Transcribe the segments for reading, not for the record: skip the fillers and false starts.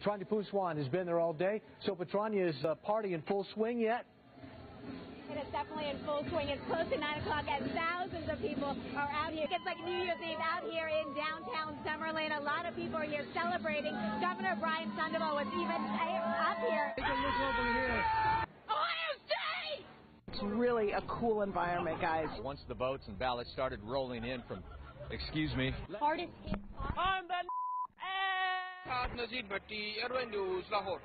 Petrania Pouswan has been there all day. So Petrania's party in full swing yet? It is definitely in full swing. It's close to 9 o'clock and thousands of people are out here. It's like New Year's Eve out here in downtown Summerlin. A lot of people are here celebrating. Governor Brian Sandoval was even up here. Take a look over here. Ohio State! It's really a cool environment, guys. Once the votes and ballots started rolling in from, excuse me. Hardest hit. On the Nazir Bhatti, Airway News, Lahore.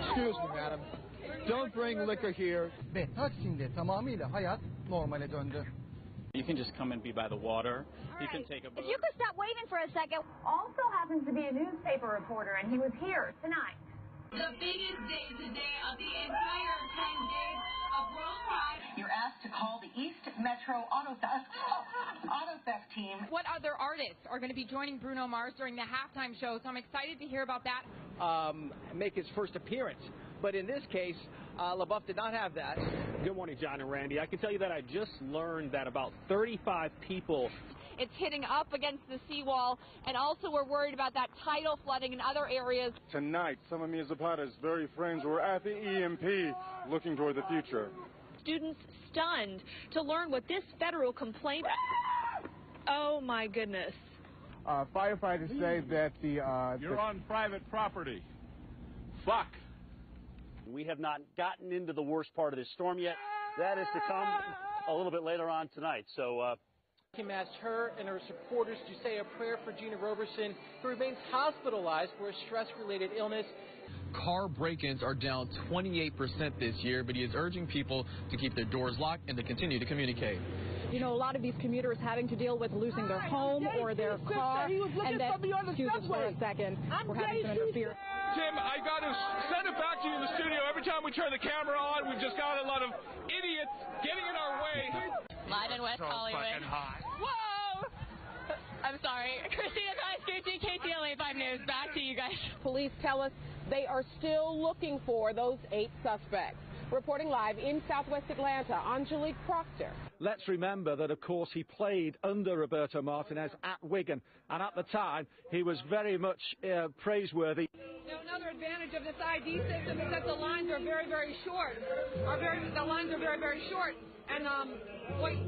Excuse me, madam. Don't bring liquor here. Taksim'de tamamıyla hayat normale döndü. You can just come and be by the water. You can take a boat. If you could stop waving for a second. Also happens to be a newspaper reporter, and he was here tonight. The biggest day today of the entire 10 days of World Pride. You're asked to call the East Metro Auto Theft team. What other artists are going to be joining Bruno Mars during the halftime show? So I'm excited to hear about that. Make his first appearance. But in this case, LaBeouf did not have that. Good morning, John and Randy. I can tell you that I just learned that about 35 people. It's hitting up against the seawall, and also we're worried about that tidal flooding in other areas. Tonight, some of Mia Zapata's very friends were at the EMP looking toward the future. Students stunned to learn what this federal complaint... Oh, my goodness. Firefighters say that You're on private property. Fuck. We have not gotten into the worst part of this storm yet. That is to come a little bit later on tonight. So, Kim asked her and her supporters to say a prayer for Gina Roberson, who remains hospitalized for a stress-related illness. Car break-ins are down 28% this year, but he is urging people to keep their doors locked and to continue to communicate. You know, a lot of these commuters having to deal with losing their home or their car, and then, excuse us for a second, we're having some interference. Tim, I got to send it back to you in the studio. Every time we turn the camera on, we've just got a lot of idiots getting in our way. Live in West Hollywood. Whoa! I'm sorry. Christina Kaiskouchi, KTLA 5 News. Back to you guys. Police tell us they are still looking for those 8 suspects. Reporting live in Southwest Atlanta, Angelique Proctor. Let's remember that, of course, he played under Roberto Martinez at Wigan, and at the time, he was very much praiseworthy. Now, another advantage of this ID system is that the lines are very, very short. The lines are very, very short. And, wait.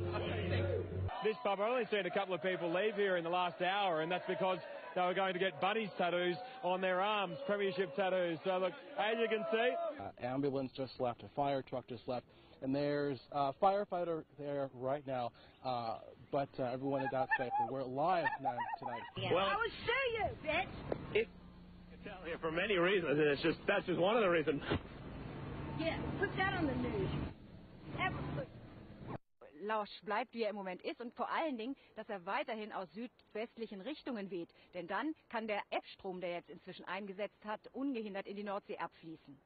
this pub, I've only seen a couple of people leave here in the last hour, and that's because they were going to get bunnies tattoos on their arms, premiership tattoos. So, look, as you can see... ambulance just left, a fire truck just left, and there's a firefighter there right now, but everyone is out safe. We're live tonight. Well, I was sure you, bitch! For many reasons, and that's just one of the reasons. Yeah, put that on the news. Lausch bleibt, wie er im Moment ist, und vor allen Dingen, dass er weiterhin aus südwestlichen Richtungen weht. Denn dann kann der Ebstrom, der jetzt inzwischen eingesetzt hat, ungehindert in die Nordsee abfließen.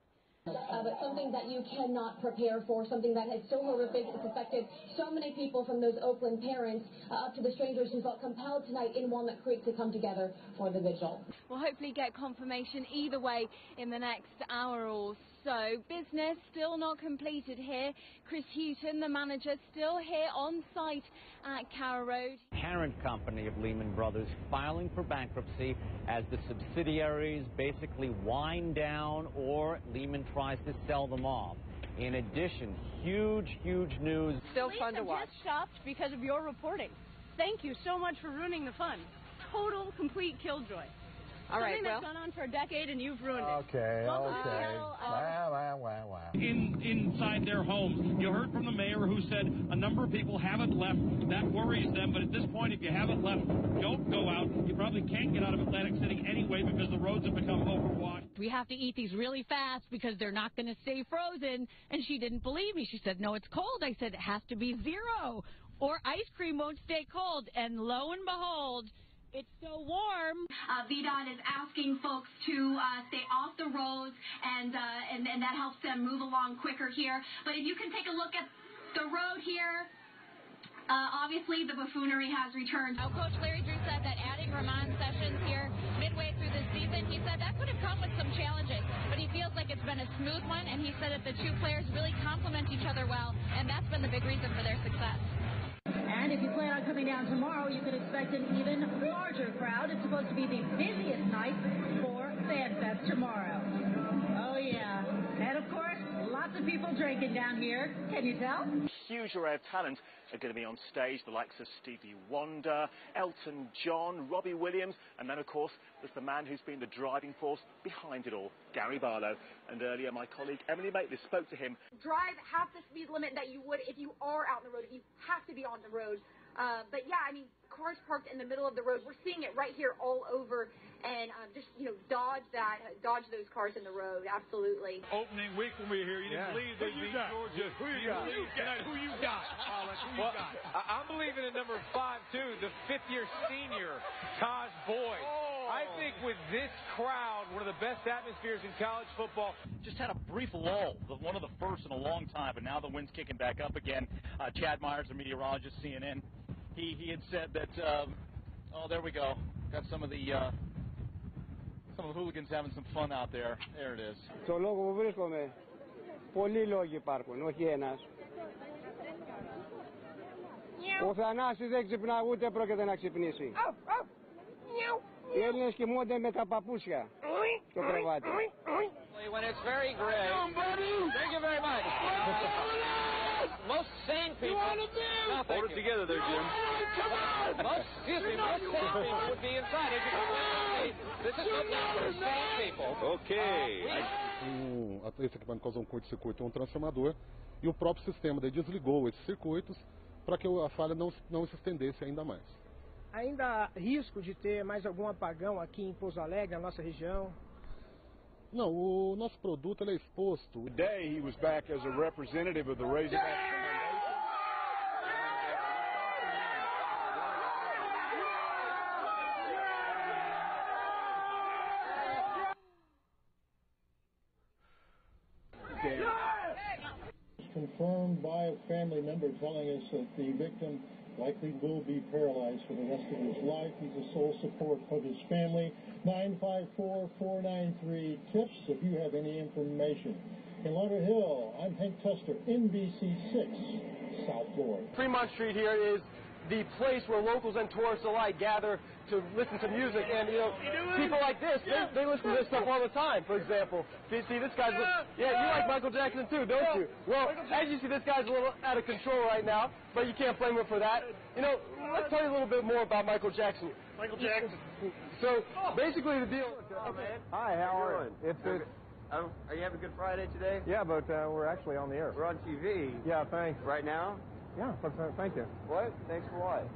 But something that you cannot prepare for, something that is so horrific, it's affected so many people, from those Oakland parents up to the strangers who felt compelled tonight in Walnut Creek to come together for the vigil. We'll hopefully get confirmation either way in the next hour or so. Business still not completed here. Chris Houghton, the manager, still here on site at Carroll Road. Parent company of Lehman Brothers filing for bankruptcy as the subsidiaries basically wind down or Lehman tries to sell them off. In addition, huge news. Still fun to watch. Just shocked because of your reporting. Thank you so much for ruining the fun. Total, complete killjoy. All right, something that's gone on for a decade and you've ruined it. Okay. Inside their homes, you heard from the mayor who said a number of people haven't left. That worries them, but at this point, if you haven't left, don't go out. You probably can't get out of Atlantic City anyway because the roads have become overwashed. We have to eat these really fast because they're not going to stay frozen. And she didn't believe me. She said, no, it's cold. I said, it has to be 0 or ice cream won't stay cold. And lo and behold, it's so warm. VDOT is asking folks to stay off the roads, and that helps them move along quicker here. But if you can take a look at the road here, obviously the buffoonery has returned. Now, Coach Larry Drew said that adding Ramon Sessions here midway through the season, he said that could have come with some challenges, but he feels like it's been a smooth one, and he said that the two players really complement each other well, and that's been the big reason for their success. And if you plan on coming down tomorrow, you can expect an even larger crowd. It's supposed to be the busiest night for FanFest tomorrow. Oh, yeah. And, of course, lots of people drinking down here. Can you tell? Huge array of talent are going to be on stage, the likes of Stevie Wonder, Elton John, Robbie Williams, and then, of course, there's the man who's been the driving force behind it all, Gary Barlow. And earlier, my colleague Emily Maitlis spoke to him. Drive half the speed limit that you would if you are out on the road. You have to be on the road. But, yeah, I mean, cars parked in the middle of the road. We're seeing it right here all over. And just, dodge those cars in the road, absolutely. Opening week when we were here, you didn't believe they'd beat Georgia. Who you got? Who you got? I'm believing in number 5, too, the fifth-year senior, Taj Boyd. I think with this crowd, one of the best atmospheres in college football. Just had a brief lull, one of the first in a long time, but now the wind's kicking back up again. Chad Myers, the meteorologist, CNN, he had said that, there we go. Got some of the hooligans having some fun out there. There it is. Στο λόγο που βρίσκομαι, πολλοί λόγοι υπάρχουν, όχι ένας. Ο Θανάσης δεν ξυπνά, ούτε πρόκειται να ξυπνήσει. Οι Έλληνες κοιμούνται με τα παπούσια στο κρεβάτι. When it's very gray. Thank you very much. Most sane people. Hold it together there, Jim. Most sane people would be inside. This is what for sane people. Okay. Esse equipamento causou um curto-circuito, um transformador, e o próprio sistema daí desligou esses circuitos para que a falha não se estendesse ainda mais. Ainda há risco de ter mais algum apagão aqui em Pouso Alegre, na nossa região? Não, o nosso produto ele é exposto. Today he was back as a representative of the Razorback. Confirmed by a family member telling us that the victim likely will be paralyzed for the rest of his life. He's the sole support of his family. 954-493-TIPS if you have any information. In Lauderhill, I'm Hank Tester, NBC6, South Florida. Fremont Street here is the place where locals and tourists alike gather to listen to music, and people like this, they listen to this stuff all the time. For example, you see this guy's, you like Michael Jackson too, don't you? Well, as you see, this guy's a little out of control right now, but you can't blame him for that. Let's tell you a little bit more about Michael Jackson. Michael Jackson. So basically, the deal. Oh, man. Hi, how are you? Are you having a good Friday today? Yeah, but we're actually on the air. We're on TV. Yeah, thanks. Right now? Yeah, thank you. What? Thanks for what?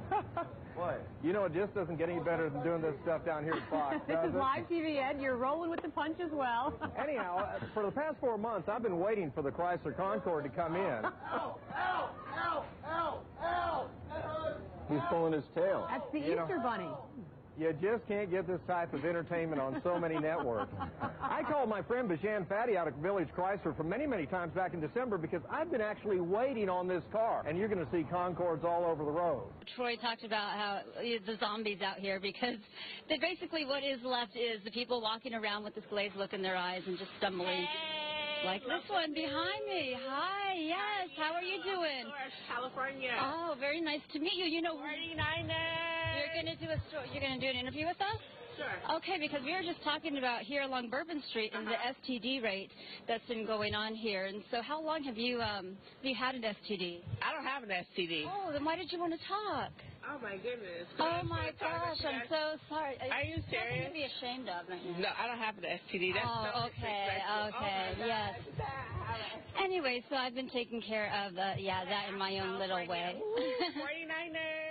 What? It just doesn't get any better than doing this stuff down here at Fox. This is live TV, Ed. You're rolling with the punch as well. Anyhow, for the past 4 months, I've been waiting for the Chrysler Concorde to come in. Ow! Ow! Ow! Ow! Ow! He's pulling his tail. That's the Easter Bunny. You just can't get this type of entertainment on so many networks. I called my friend Bijan Fatty out at Village Chrysler for many, many times back in December because I've been actually waiting on this car, and you're going to see Concords all over the road. Troy talked about how the zombies out here because basically what is left is the people walking around with this glazed look in their eyes and just stumbling. Like this one behind me. Hi, yes. How are you doing? California. Oh, very nice to meet you. 49ers. You're gonna do an interview with us? Sure. Okay, because we were just talking about here along Bourbon Street and the STD rate that's been going on here. And so, how long have you had an STD? I don't have an STD. Oh, then why did you want to talk? Oh my goodness. Oh my gosh, I'm so sorry. Are you serious? Something to be ashamed of, right now. No, I don't have an STD. That's okay, yes. Anyway, so I've been taking care of that in my own little way. 49ers.